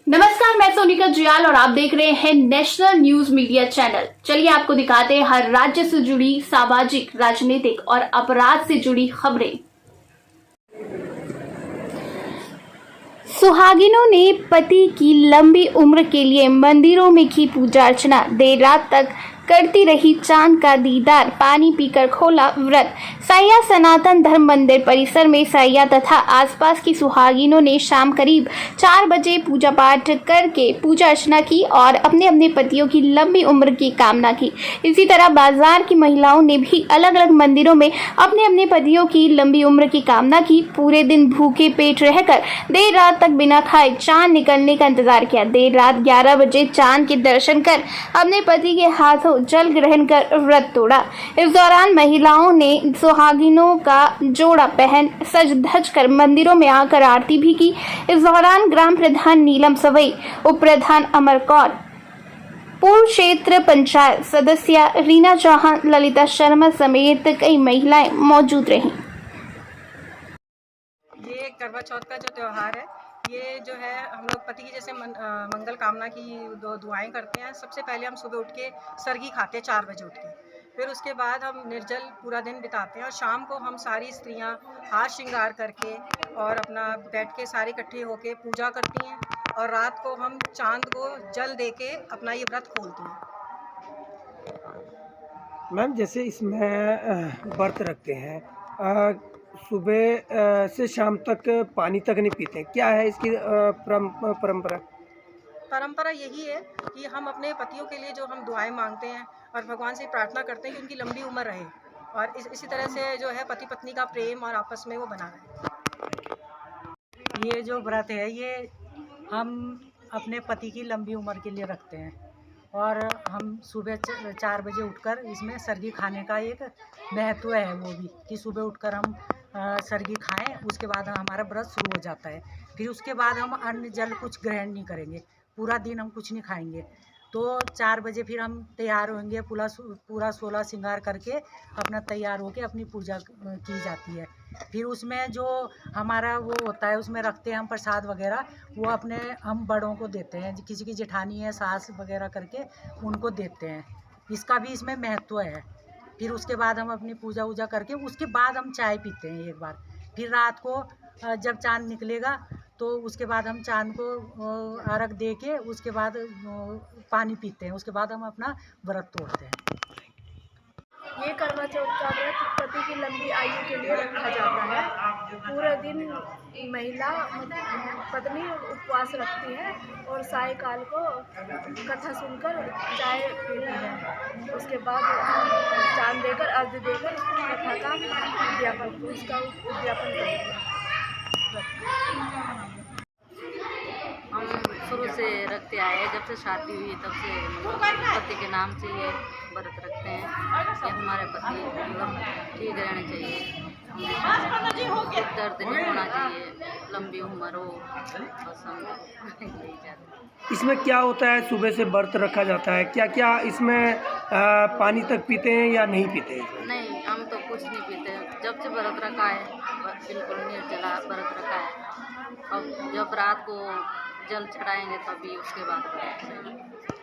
नमस्कार, मैं सोनिका जियाल और आप देख रहे हैं नेशनल न्यूज मीडिया चैनल। चलिए आपको दिखाते हैं हर राज्य से जुड़ी सामाजिक, राजनीतिक और अपराध से जुड़ी खबरें। सुहागिनों ने पति की लंबी उम्र के लिए मंदिरों में की पूजा अर्चना, देर रात तक करती रही चांद का दीदार, पानी पीकर खोला व्रत। सैया सनातन धर्म मंदिर परिसर में सैया तथा आसपास की सुहागिनों ने शाम करीब 4 बजे पूजा पाठ करके पूजा अर्चना की और अपने अपने पतियों की लंबी उम्र की कामना की। इसी तरह बाजार की महिलाओं ने भी अलग अलग मंदिरों में अपने अपने पतियों की लंबी उम्र की कामना की। पूरे दिन भूखे पेट रहकर देर रात तक बिना खाए चांद निकलने का इंतजार किया। देर रात 11 बजे चांद के दर्शन कर अपने पति के हाथों जल ग्रहण कर व्रत तोड़ा। इस दौरान महिलाओं ने सुहागिनों का जोड़ा पहन सज धज कर मंदिरों में आकर आरती भी की। इस दौरान ग्राम प्रधान नीलम सवई, उप प्रधान अमर कौर, पूर्व क्षेत्र पंचायत सदस्य रीना चौहान, ललिता शर्मा समेत कई महिलाएं मौजूद रहीं। ये करवा चौथ का जो त्यौहार है, ये जो है हम लोग पति की जैसे मंगल कामना की दुआएं करते हैं। सबसे पहले हम सुबह उठ के सरगी खाते हैं 4 बजे उठ के, फिर उसके बाद हम निर्जल पूरा दिन बिताते हैं और शाम को हम सारी स्त्रियां हाथ श्रृंगार करके और अपना बैठ के सारे इकट्ठे होके पूजा करती हैं और रात को हम चांद को जल दे के अपना ये व्रत खोलती हैं। मैम, जैसे इसमें व्रत रखते हैं, सुबह से शाम तक पानी तक नहीं पीते, क्या है इसकी परंपरा? परंपरा यही है कि हम अपने पतियों के लिए जो हम दुआएं मांगते हैं और भगवान से प्रार्थना करते हैं कि उनकी लंबी उम्र रहे और इसी तरह से जो है पति पत्नी का प्रेम और आपस में वो बना रहे। ये जो व्रत है ये हम अपने पति की लंबी उम्र के लिए रखते हैं और हम सुबह 4 बजे उठकर इसमें सरगी खाने का एक महत्व है, वो भी कि सुबह उठकर हम सरगी खाएं, उसके बाद हमारा व्रत शुरू हो जाता है। फिर उसके बाद हम अन्न जल कुछ ग्रहण नहीं करेंगे, पूरा दिन हम कुछ नहीं खाएंगे। तो 4 बजे फिर हम तैयार होंगे, पूरा 16 श्रृंगार करके अपना तैयार होके अपनी पूजा की जाती है। फिर उसमें जो हमारा वो होता है उसमें रखते हैं हम प्रसाद वगैरह, वो अपने हम बड़ों को देते हैं, किसी की जेठानी है, सास वगैरह करके उनको देते हैं। इसका भी इसमें महत्व है। फिर उसके बाद हम अपनी पूजा वूजा करके उसके बाद हम चाय पीते हैं एक बार। फिर रात को जब चाँद निकलेगा तो उसके बाद हम चाँद को अर्घ दे के उसके बाद पानी पीते हैं, उसके बाद हम अपना व्रत तोड़ते हैं। ये करवा चौथ का व्रत पति की लंबी आयु के लिए रखा जाता है। पूरे दिन महिला पत्नी उपवास रखती है और सायकाल को कथा सुनकर चाय पीती है। उसके बाद चांद देकर अर्घ्य देकर कथा का उद्यापन करती है। हम शुरू से रखते आए हैं, जब से शादी हुई तब से पति के नाम से ये व्रत रखते हैं कि हमारे पति मतलब ठीक रहने चाहिए, दर्द नहीं होना चाहिए, लंबी उम्र हो, बस हम यही चाहते हैं। इसमें क्या होता है? सुबह से व्रत रखा जाता है, क्या क्या इसमें पानी तक पीते हैं या नहीं पीते हैं? नहीं, हम तो कुछ नहीं पीते, जब से व्रत रखा है बिल्कुल निर्जला व्रत रखा है। अब जब रात को जल चढ़ाएंगे तभी उसके बाद व्रत